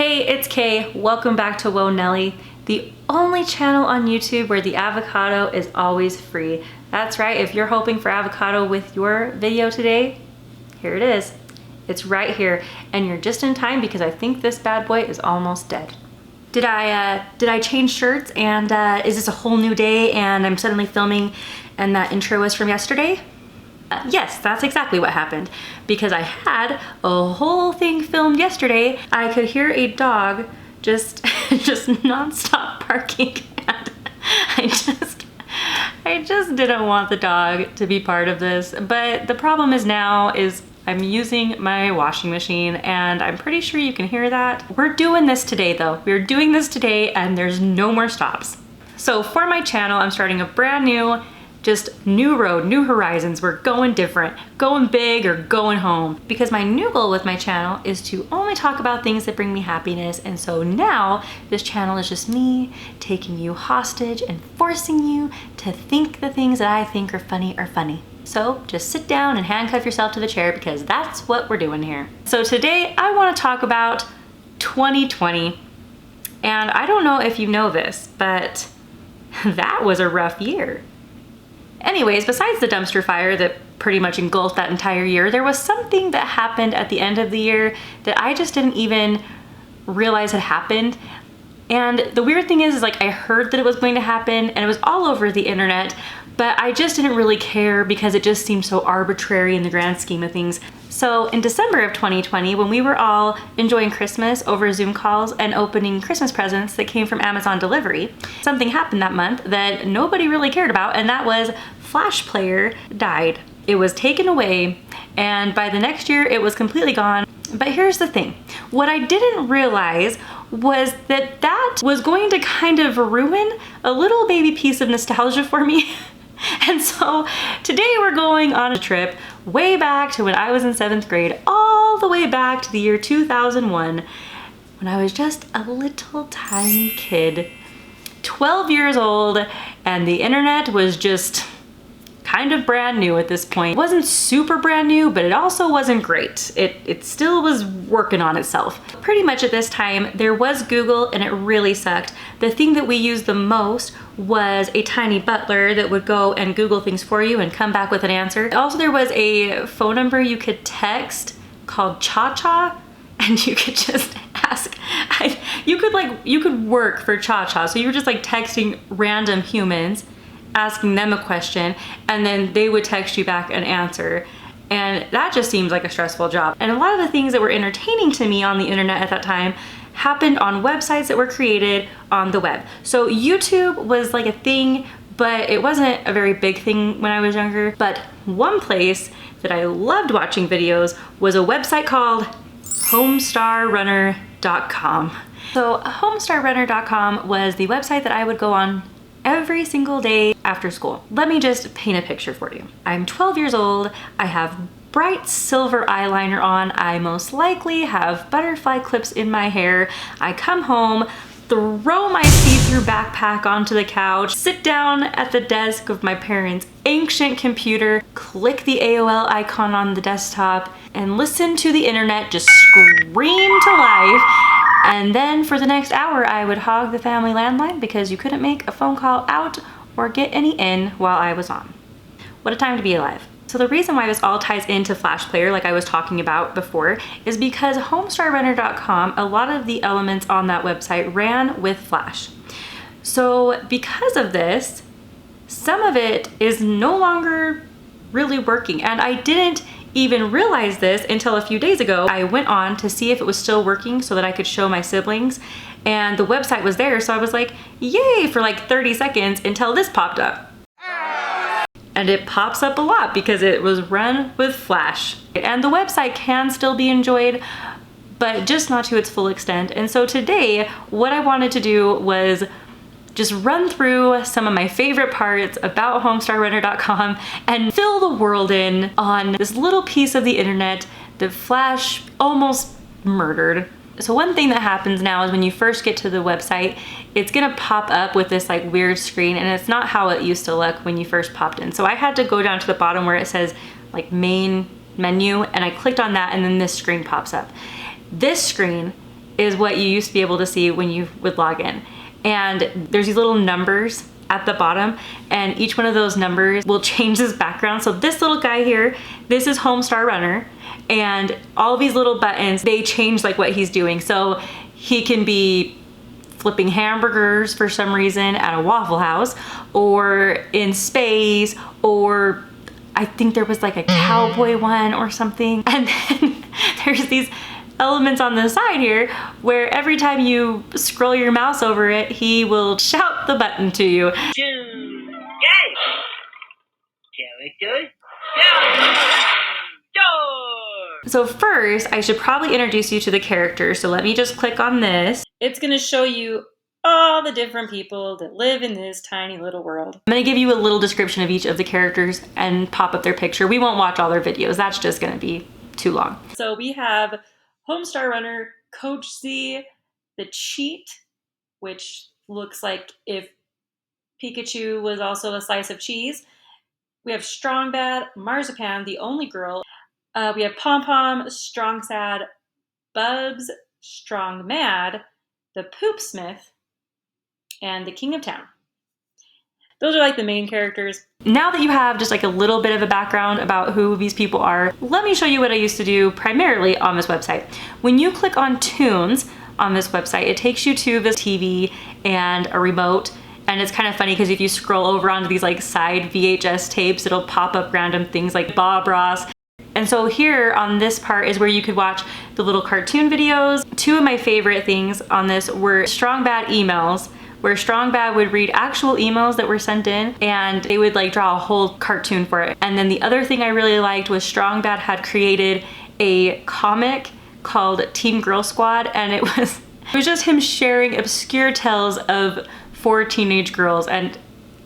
Hey, it's Kay. Welcome back to Whoa Nelly, the only channel on YouTube where the avocado is always free. That's right, if you're hoping for avocado with your video today, here it is. It's right here, and you're just in time because I think this bad boy is almost dead. Did I change shirts and is this a whole new day and I'm suddenly filming and that intro was from yesterday? Yes, that's exactly what happened, because I had a whole thing filmed yesterday. I could hear a dog just nonstop barking, and I just didn't want the dog to be part of this. But the problem is now I'm using my washing machine, and I'm pretty sure you can hear that. We're doing this today though. We're doing this today and there's no more stops. So for my channel, I'm starting a brand new, just new road, new horizons. We're going different, going big or going home. Because my new goal with my channel is to only talk about things that bring me happiness. And so now this channel is just me taking you hostage and forcing you to think the things that I think are funny. So just sit down and handcuff yourself to the chair because that's what we're doing here. So today I want to talk about 2020. And I don't know if you know this, but that was a rough year. Anyways, besides the dumpster fire that pretty much engulfed that entire year, there was something that happened at the end of the year that I just didn't even realize had happened. And the weird thing is like I heard that it was going to happen and it was all over the internet, but I just didn't really care because it just seemed so arbitrary in the grand scheme of things. So in December of 2020, when we were all enjoying Christmas over Zoom calls and opening Christmas presents that came from Amazon delivery, something happened that month that nobody really cared about, and that was Flash Player died. It was taken away, and by the next year it was completely gone. But here's the thing. What I didn't realize was that that was going to kind of ruin a little baby piece of nostalgia for me. And so today we're going on a trip way back to when I was in 7th grade, all the way back to the year 2001, when I was just a little tiny kid, 12 years old, and the internet was just kind of brand new at this point. It wasn't super brand new, but it also wasn't great. It still was working on itself. Pretty much at this time, there was Google and it really sucked. The thing that we used the most was a tiny butler that would go and Google things for you and come back with an answer. Also, there was a phone number you could text called Cha-Cha, and you could just ask, you could work for Cha-Cha. So you were just like texting random humans, asking them a question, and then they would text you back an answer. And that just seems like a stressful job. And a lot of the things that were entertaining to me on the internet at that time happened on websites that were created on the web. So YouTube was like a thing, but it wasn't a very big thing when I was younger. But one place that I loved watching videos was a website called homestarrunner.com. So homestarrunner.com was the website that I would go on every single day after school. Let me just paint a picture for you. I'm 12 years old. I have bright silver eyeliner on. I most likely have butterfly clips in my hair. I come home, throw my see-through backpack onto the couch, sit down at the desk of my parents' ancient computer, click the AOL icon on the desktop, and listen to the internet just scream to life. And then for the next hour, I would hog the family landline because you couldn't make a phone call out or get any in while I was on. What a time to be alive. So the reason why this all ties into Flash Player, like I was talking about before, is because homestarrunner.com, a lot of the elements on that website ran with Flash. So because of this, some of it is no longer really working. And I didn't even realize this until a few days ago. I went on to see if it was still working so that I could show my siblings, and the website was there. So I was like, yay, for like 30 seconds until this popped up. And it pops up a lot because it was run with Flash. And the website can still be enjoyed, but just not to its full extent. And so today, what I wanted to do was just run through some of my favorite parts about homestarrunner.com and fill the world in on this little piece of the internet that Flash almost murdered. So one thing that happens now is when you first get to the website, it's gonna pop up with this like weird screen, and it's not how it used to look when you first popped in. So I had to go down to the bottom where it says like main menu, and I clicked on that, and then this screen pops up. This screen is what you used to be able to see when you would log in. And there's these little numbers at the bottom, and each one of those numbers will change his background. So this little guy here, this is Homestar Runner, and all these little buttons, they change like what he's doing. So he can be flipping hamburgers for some reason at a Waffle House, or in space, or I think there was like a cowboy one or something. And then there's these elements on the side here where every time you scroll your mouse over it, he will shout the button to you. So first, I should probably introduce you to the characters. So let me just click on this. It's gonna show you all the different people that live in this tiny little world. I'm gonna give you a little description of each of the characters and pop up their picture. We won't watch all their videos. That's just gonna be too long. So we have Homestar Runner, Coach Z, the Cheat, which looks like if Pikachu was also a slice of cheese. We have Strong Bad, Marzipan, the only girl. We have Pom Pom, Strong Sad, Bubs, Strong Mad, the Poopsmith, and the King of Town. Those are like the main characters. Now that you have just like a little bit of a background about who these people are, let me show you what I used to do primarily on this website. When you click on Tunes on this website, it takes you to this TV and a remote. And it's kind of funny because if you scroll over onto these like side VHS tapes, it'll pop up random things like Bob Ross. And so here on this part is where you could watch the little cartoon videos. Two of my favorite things on this were Strong Bad emails, where Strong Bad would read actual emails that were sent in and they would like draw a whole cartoon for it. And then the other thing I really liked was Strong Bad had created a comic called Teen Girl Squad, and it was just him sharing obscure tales of 4 teenage girls, and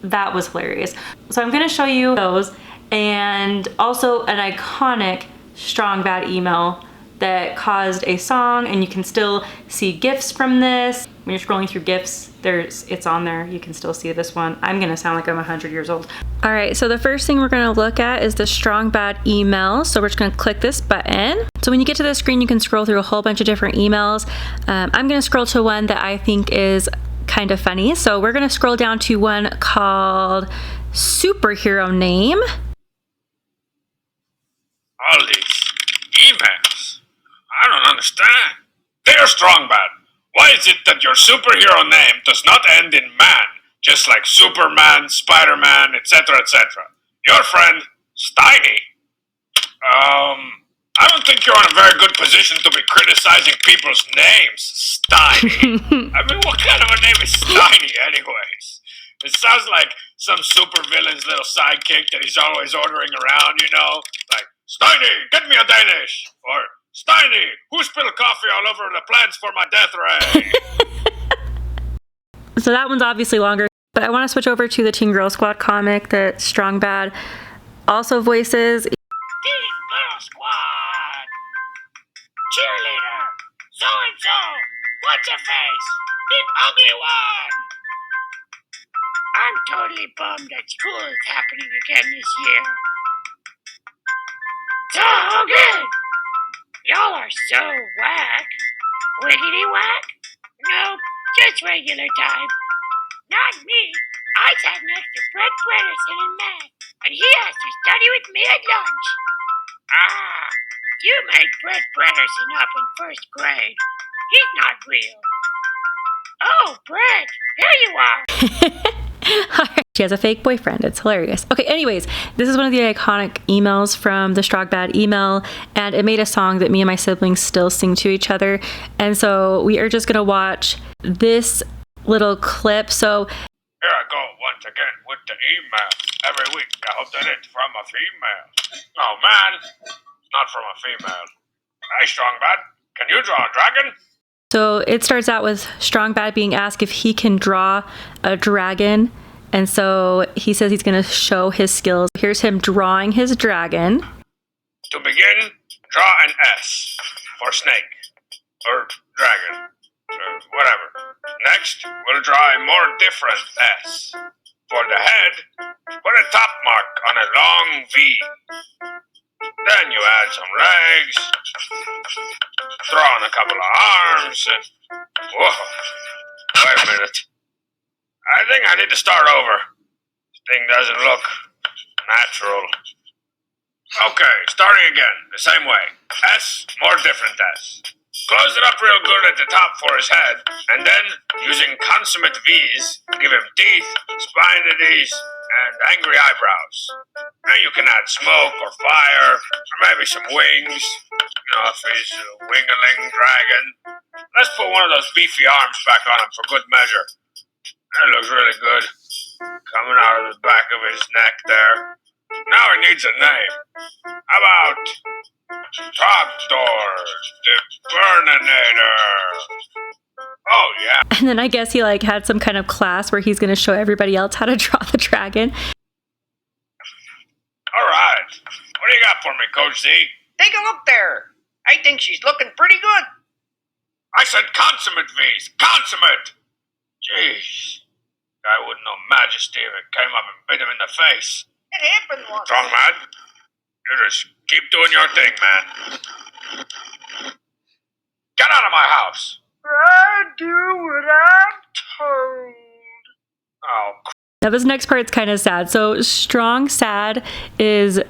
that was hilarious. So I'm gonna show you those, and also an iconic Strong Bad email that caused a song, and you can still see GIFs from this. When you're scrolling through GIFs, it's on there. You can still see this one. I'm gonna sound like I'm 100 years old. All right, so the first thing we're gonna look at is the Strong Bad email. So we're just gonna click this button. So when you get to the screen, you can scroll through a whole bunch of different emails. I'm gonna scroll to one that I think is kind of funny. So we're gonna scroll down to one called Superhero Name. All these emails, I don't understand. Dear Strong Bad, why is it that your superhero name does not end in man, just like Superman, Spider-Man, etc., etc.? Your friend, Steiny. I don't think you're in a very good position to be criticizing people's names, Steiny. I mean, what kind of a name is Steiny anyways? It sounds like some supervillain's little sidekick that he's always ordering around, you know? Like, Steiny, get me a Danish! Or, Steiny, who spilled coffee all over the plans for my death ray? So that one's obviously longer, but I want to switch over to the Teen Girl Squad comic that Strong Bad also voices. Teen Girl Squad! Cheerleader! So-and-so! What's your face? The ugly one! I'm totally bummed that school is happening again this year. So good! Y'all are so whack. Wiggity whack? Nope, just regular type. Not me. I sat next to Brett Bredesen in math, and he has to study with me at lunch. Ah, you made Brett Bredesen up in first grade. He's not real. Oh, Brett, there you are. She has a fake boyfriend. It's hilarious. Okay, anyways, this is one of the iconic emails from the Strong Bad email, and it made a song that me and my siblings still sing to each other. And so we are just gonna watch this little clip. So here I go once again with the email. Every week I hope that it's from a female. Oh man, it's not from a female. Hey Strong Bad, can you draw a dragon? So it starts out with Strong Bad being asked if he can draw a dragon. And so he says he's going to show his skills. Here's him drawing his dragon. To begin, draw an S for snake or dragon or whatever. Next, we'll draw a more different S. For the head, put a top mark on a long V. Then you add some legs, throw on a couple of arms, and whoa, wait a minute. I think I need to start over. This thing doesn't look natural. Okay, starting again, the same way. S, more different S. Close it up real good at the top for his head, and then, using consummate V's, give him teeth, spinities, and angry eyebrows. Now you can add smoke or fire, or maybe some wings. If he's a wing-a-ling dragon. Let's put one of those beefy arms back on him for good measure. That looks really good. Coming out of the back of his neck there. Now he needs a name. How about Trogdor the Burninator? Oh, yeah. And then I guess he like had some kind of class where he's going to show everybody else how to draw the dragon. All right. What do you got for me, Coach Z? Take a look there. I think she's looking pretty good. I said consummate, V's. Consummate! Jeez. Guy wouldn't know majesty if it came up and bit him in the face. It happened once. Strong lad. You just keep doing your thing, man. Get out of my house. I do what I'm told. Oh, Now this next part's kind of sad. So Strong Sad is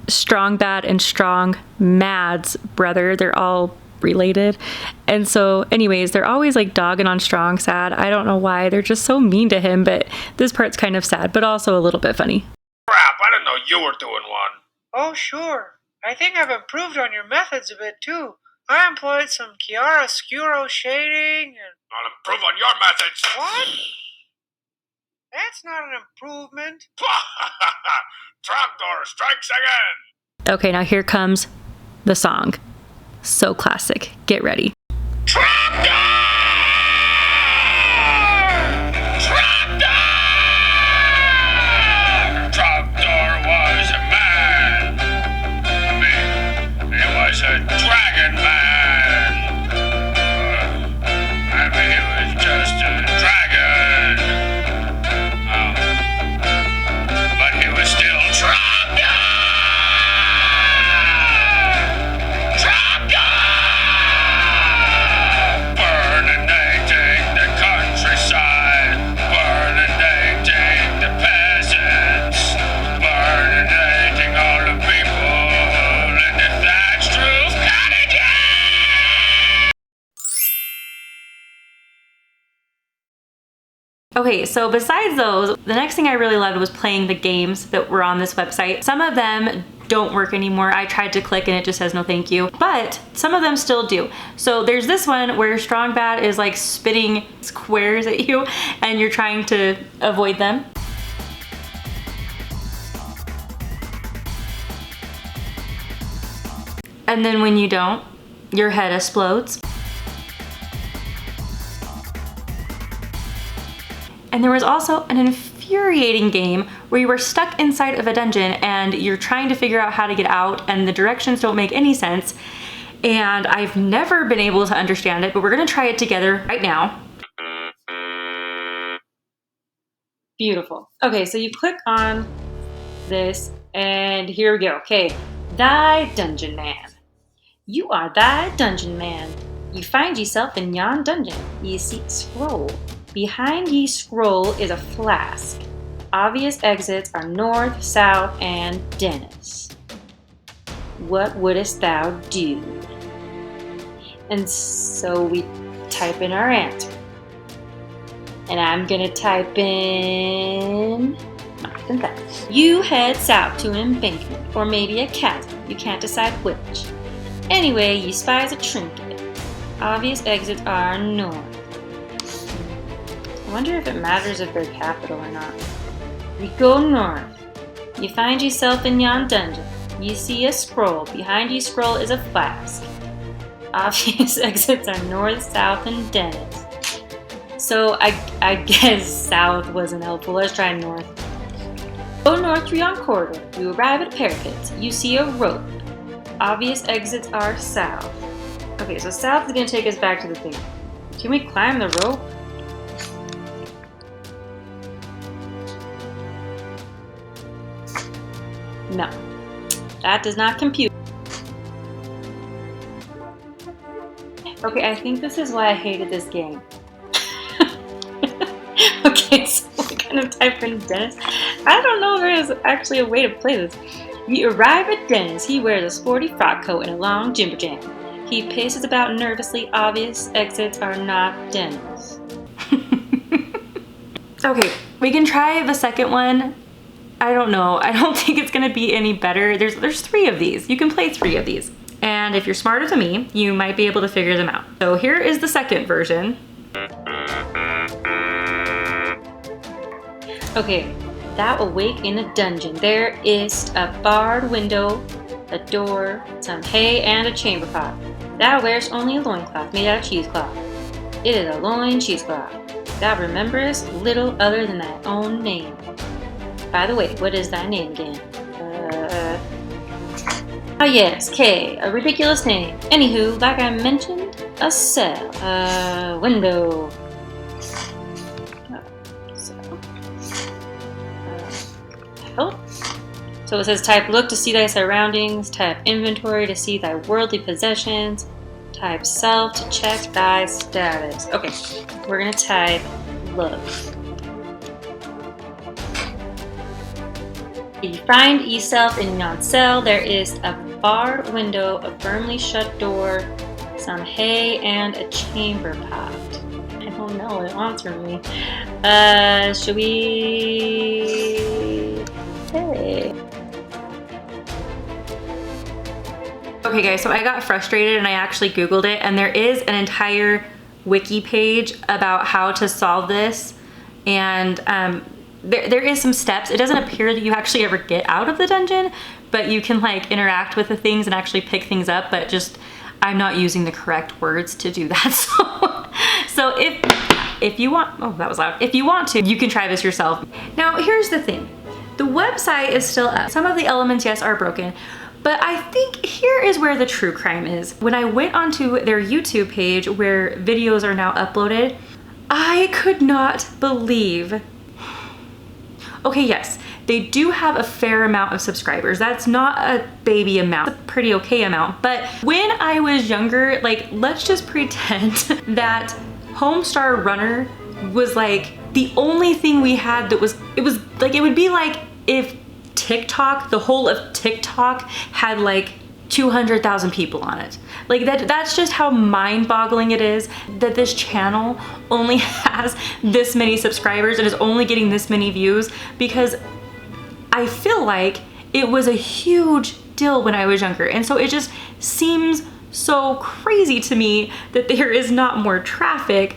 Strong Bad and Strong Mad's brother. They're all related. And so anyways, they're always like dogging on Strong Sad. I don't know why. They're just so mean to him, but this part's kind of sad, but also a little bit funny. crap. I didn't know you were doing one. Oh, sure. I think I've improved on your methods a bit, too. I employed some chiaroscuro shading and... I'll improve on your methods. What? That's not an improvement. Trogdor strikes again. Okay, now here comes the song. So classic. Get ready. Trogdor! Trogdor! Trogdor was a man. I mean, he was a dragon man. He was just a dragon. But he was still Trogdor! Trogdor! Burninating the countryside, burninating the peasants, burninating all the people in the thatched roof cottages! Okay, so besides those, the next thing I really loved was playing the games that were on this website. Some of them don't work anymore. I tried to click and it just says no thank you, but some of them still do. So there's this one where Strong Bad is like spitting squares at you and you're trying to avoid them. And then when you don't, your head explodes. And there was also an infuriating game where you were stuck inside of a dungeon and you're trying to figure out how to get out and the directions don't make any sense. And I've never been able to understand it, but we're gonna try it together right now. Beautiful. Okay, so you click on this and here we go. Okay, thy dungeon man. You are thy dungeon man. You find yourself in yon dungeon. You see a scroll. Behind ye scroll is a flask. Obvious exits are north, south, and Dennis. What wouldst thou do? And so we type in our answer. And I'm gonna type in north and south. You head south to an embankment, or maybe a chasm. You can't decide which. Anyway, you spies a trinket. Obvious exits are north. I wonder if it matters if they're capital or not. You go north. You find yourself in yon dungeon. You see a scroll. Behind you scroll is a flask. Obvious exits are north, south, and Dennis. So I guess south wasn't helpful. Let's try north. Go north through yon corridor. You arrive at a parapet. You see a rope. Obvious exits are south. Okay, so south is going to take us back to the thing. Can we climb the rope? No. that does not compute. Okay, I think this is why I hated this game. Okay, so we kind of type in Dennis. I don't know if there is actually a way to play this. You arrive at Dennis. He wears a sporty frock coat and a long jumper jam. He paces about nervously. Obvious exits are not Dennis. Okay, we can try the second one. I don't know. I don't think it's gonna be any better. There's 3 of these. You can play 3 of these. And if you're smarter than me, you might be able to figure them out. So here is the second version. Okay, thou awake in a dungeon. There is a barred window, a door, some hay, and a chamber pot. Thou wearest only a loincloth made out of cheesecloth. It is a loin cheesecloth. Thou rememberest little other than thy own name. By the way, what is thy name again? Yes, K, a ridiculous name. Anywho, like I mentioned, a cell, a window. So it says type look to see thy surroundings, type inventory to see thy worldly possessions, type self to check thy status. Okay, we're gonna type look. If you find yourself in yon cell, there is a barred window, a firmly shut door, some hay, and a chamber pot. I don't know, it wants from me. Should we... Hey. Okay guys, so I got frustrated and I actually Googled it, and there is an entire wiki page about how to solve this, and there is some steps. It doesn't appear that you actually ever get out of the dungeon, but you can like interact with the things and actually pick things up, but just I'm not using the correct words to do that. So if you want, oh that was loud. If you want to, you can try this yourself. Now here's the thing. The website is still up. Some of the elements, yes, are broken, but I think here is where the true crime is. When I went onto their YouTube page where videos are now uploaded, I could not believe. Okay, yes, they do have a fair amount of subscribers. That's not a baby amount, it's a pretty okay amount. But when I was younger, like, let's just pretend that Homestar Runner was like the only thing we had that was, it would be like if TikTok, the whole of TikTok had like 200,000 people on it. Like that's just how mind-boggling it is that this channel only has this many subscribers and is only getting this many views, because I feel like it was a huge deal when I was younger. And so it just seems so crazy to me that there is not more traffic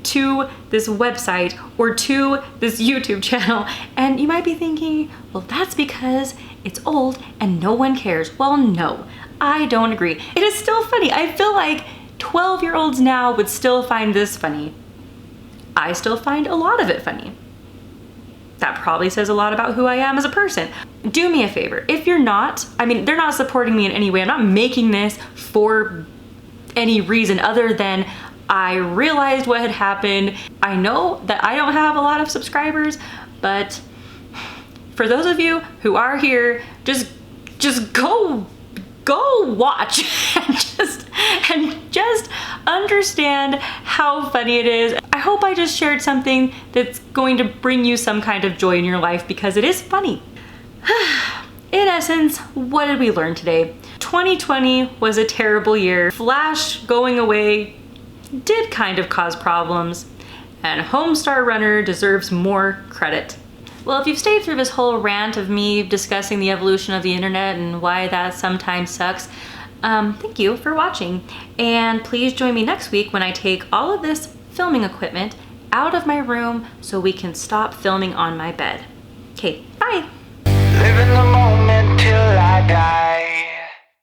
to this website or to this YouTube channel. And you might be thinking, well, that's because it's old and no one cares. Well, no, I don't agree. It is still funny. I feel like 12-year-olds now would still find this funny. I still find a lot of it funny. That probably says a lot about who I am as a person. Do me a favor. If you're not, I mean, they're not supporting me in any way. I'm not making this for any reason other than I realized what had happened. I know that I don't have a lot of subscribers, but for those of you who are here, just go watch and just understand how funny it is. I hope I just shared something that's going to bring you some kind of joy in your life, because it is funny. In essence, what did we learn today? 2020 was a terrible year. Flash going away did kind of cause problems, and Homestar Runner deserves more credit. Well, if you've stayed through this whole rant of me discussing the evolution of the internet and why that sometimes sucks, thank you for watching. And please join me next week when I take all of this filming equipment out of my room so we can stop filming on my bed. Okay, bye. Live in the moment till I die.